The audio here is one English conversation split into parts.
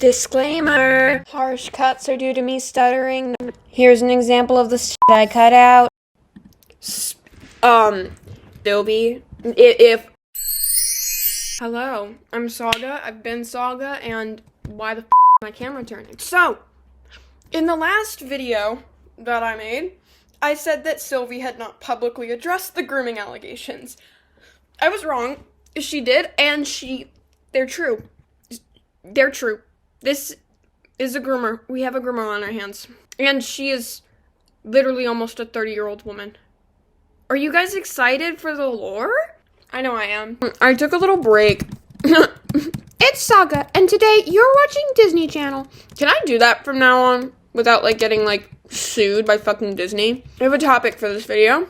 Disclaimer. Harsh cuts are due to me stuttering. Here's an example of the shit I cut out. Sylvie, if hello, I'm Saga, I've been Saga, and why the f*** is my camera turning? So, in the last video that I made, I said that Sylvie had not publicly addressed the grooming allegations. I was wrong. She did, and they're true. They're true. This is a groomer. We have a groomer on our hands. And she is literally almost a 30-year-old woman. Are you guys excited for the lore? I know I am. I took a little break. It's Saga, and today you're watching Disney Channel. Can I do that from now on without, getting, sued by fucking Disney? I have a topic for this video.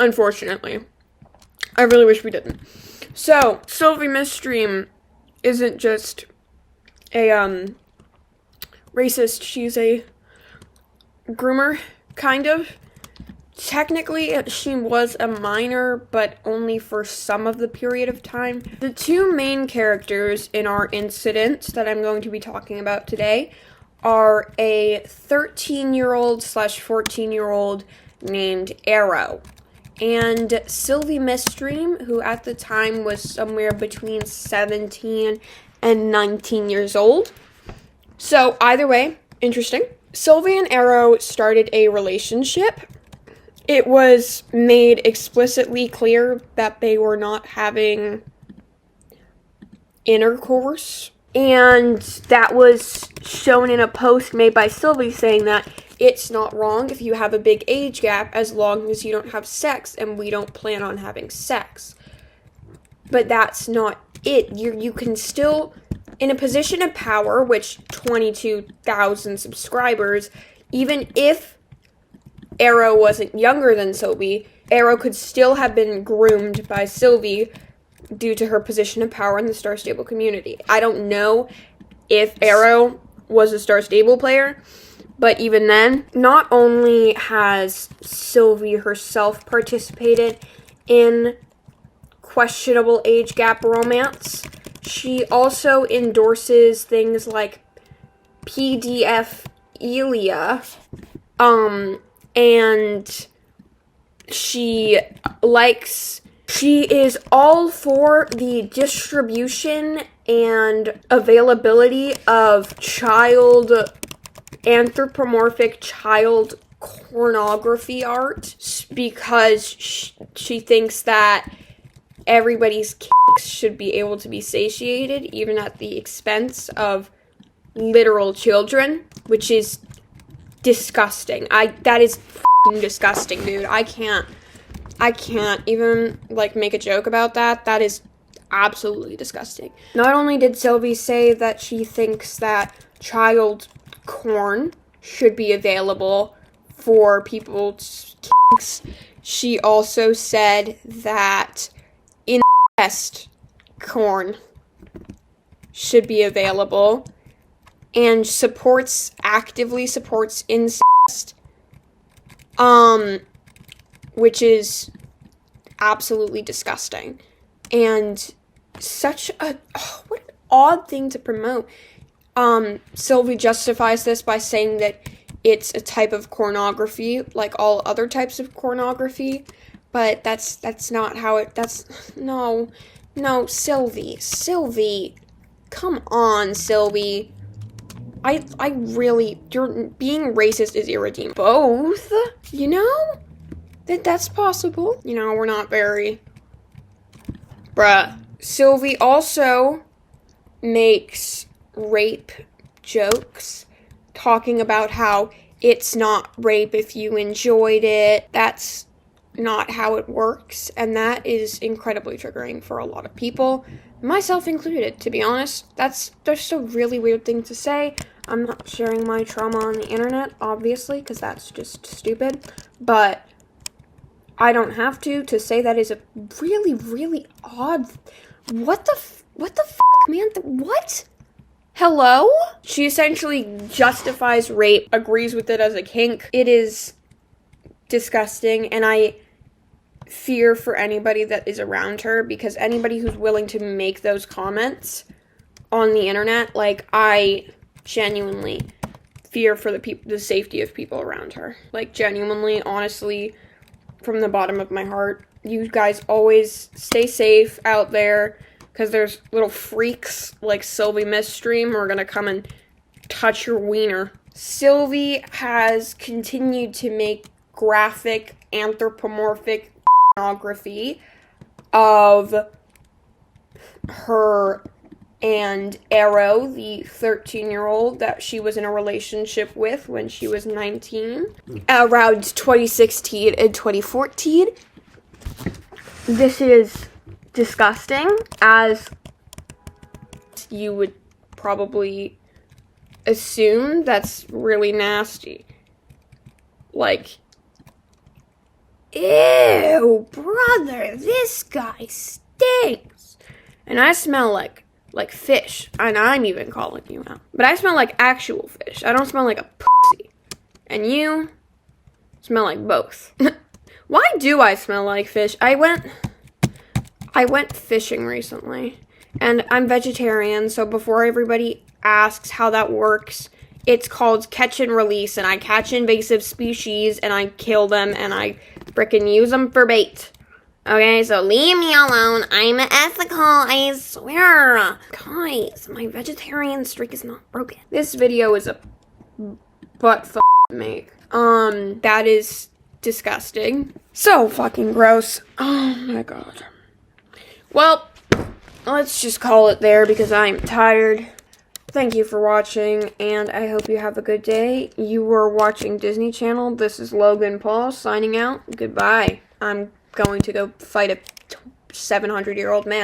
Unfortunately. I really wish we didn't. So, Sylvie Miststream isn't just a, racist. She's a groomer, kind of. Technically, she was a minor, but only for some of the period of time. The two main characters in our incident that I'm going to be talking about today are a 13-year-old / 14-year-old named Arrow, and Sylvie Miststream, who at the time was somewhere between 17 and 19 years old. So, either way, interesting. Sylvie and Arrow started a relationship. It was made explicitly clear that they were not having intercourse, and that was shown in a post made by Sylvie saying that it's not wrong if you have a big age gap as long as you don't have sex, and we don't plan on having sex. But that's not it. You can still, in a position of power, which 22,000 subscribers, even if Arrow wasn't younger than Sylvie, Arrow could still have been groomed by Sylvie due to her position of power in the Star Stable community. I don't know if Arrow was a Star Stable player, but even then, not only has Sylvie herself participated in questionable age gap romance, she also endorses things like pedophilia, and she is all for the distribution and availability of anthropomorphic child pornography art, because she thinks that everybody's kicks should be able to be satiated, even at the expense of literal children, which is disgusting. That is f***ing disgusting, dude. I can't even, make a joke about that. That is absolutely disgusting. Not only did Sylvie say that she thinks that child porn should be available for people's kinks, she also said that incest porn should be available, and actively supports incest, which is absolutely disgusting, and what an odd thing to promote. Sylvie justifies this by saying that it's a type of pornography, like all other types of pornography, but that's not how no, Sylvie, come on, Sylvie. I really, being racist is irredeemable. Both, that's possible. We're not very, Sylvie also makes rape jokes, talking about how it's not rape if you enjoyed it. That's not how it works, and that is incredibly triggering for a lot of people, myself included, to be honest. That's just a really weird thing to say. I'm not sharing my trauma on the internet, obviously, because that's just stupid, but I don't have to say that is a really, really odd. What the f***, man? What? Hello? She essentially justifies rape, agrees with it as a kink. It is disgusting, and I fear for anybody that is around her, because anybody who's willing to make those comments on the internet. Like, I genuinely fear for the safety of people around her. Like, genuinely, honestly, from the bottom of my heart, you guys always stay safe out there, because there's little freaks like Sylvie Miststream who are gonna come and touch your wiener. Sylvie has continued to make graphic, anthropomorphic pornography of her and Arrow, the 13-year-old that she was in a relationship with when she was 19, around 2016 and 2014. This is disgusting, as you would probably assume. That's really nasty. Like, ew, brother, this guy stinks. And I smell like fish, and I'm even calling you out. But I smell like actual fish. I don't smell like a pussy. And you smell like both. Why do I smell like fish? I went fishing recently, and I'm vegetarian, so before everybody asks how that works, it's called catch and release, and I catch invasive species, and I kill them, and I frickin' use them for bait. Okay, so leave me alone. I'm ethical, I swear. Guys, my vegetarian streak is not broken. This video is a butt make. That is disgusting. So fucking gross. Oh my god. Well, let's just call it there because I'm tired. Thank you for watching, and I hope you have a good day. You were watching Disney Channel. This is Logan Paul signing out. Goodbye. I'm going to go fight a 700-year-old man.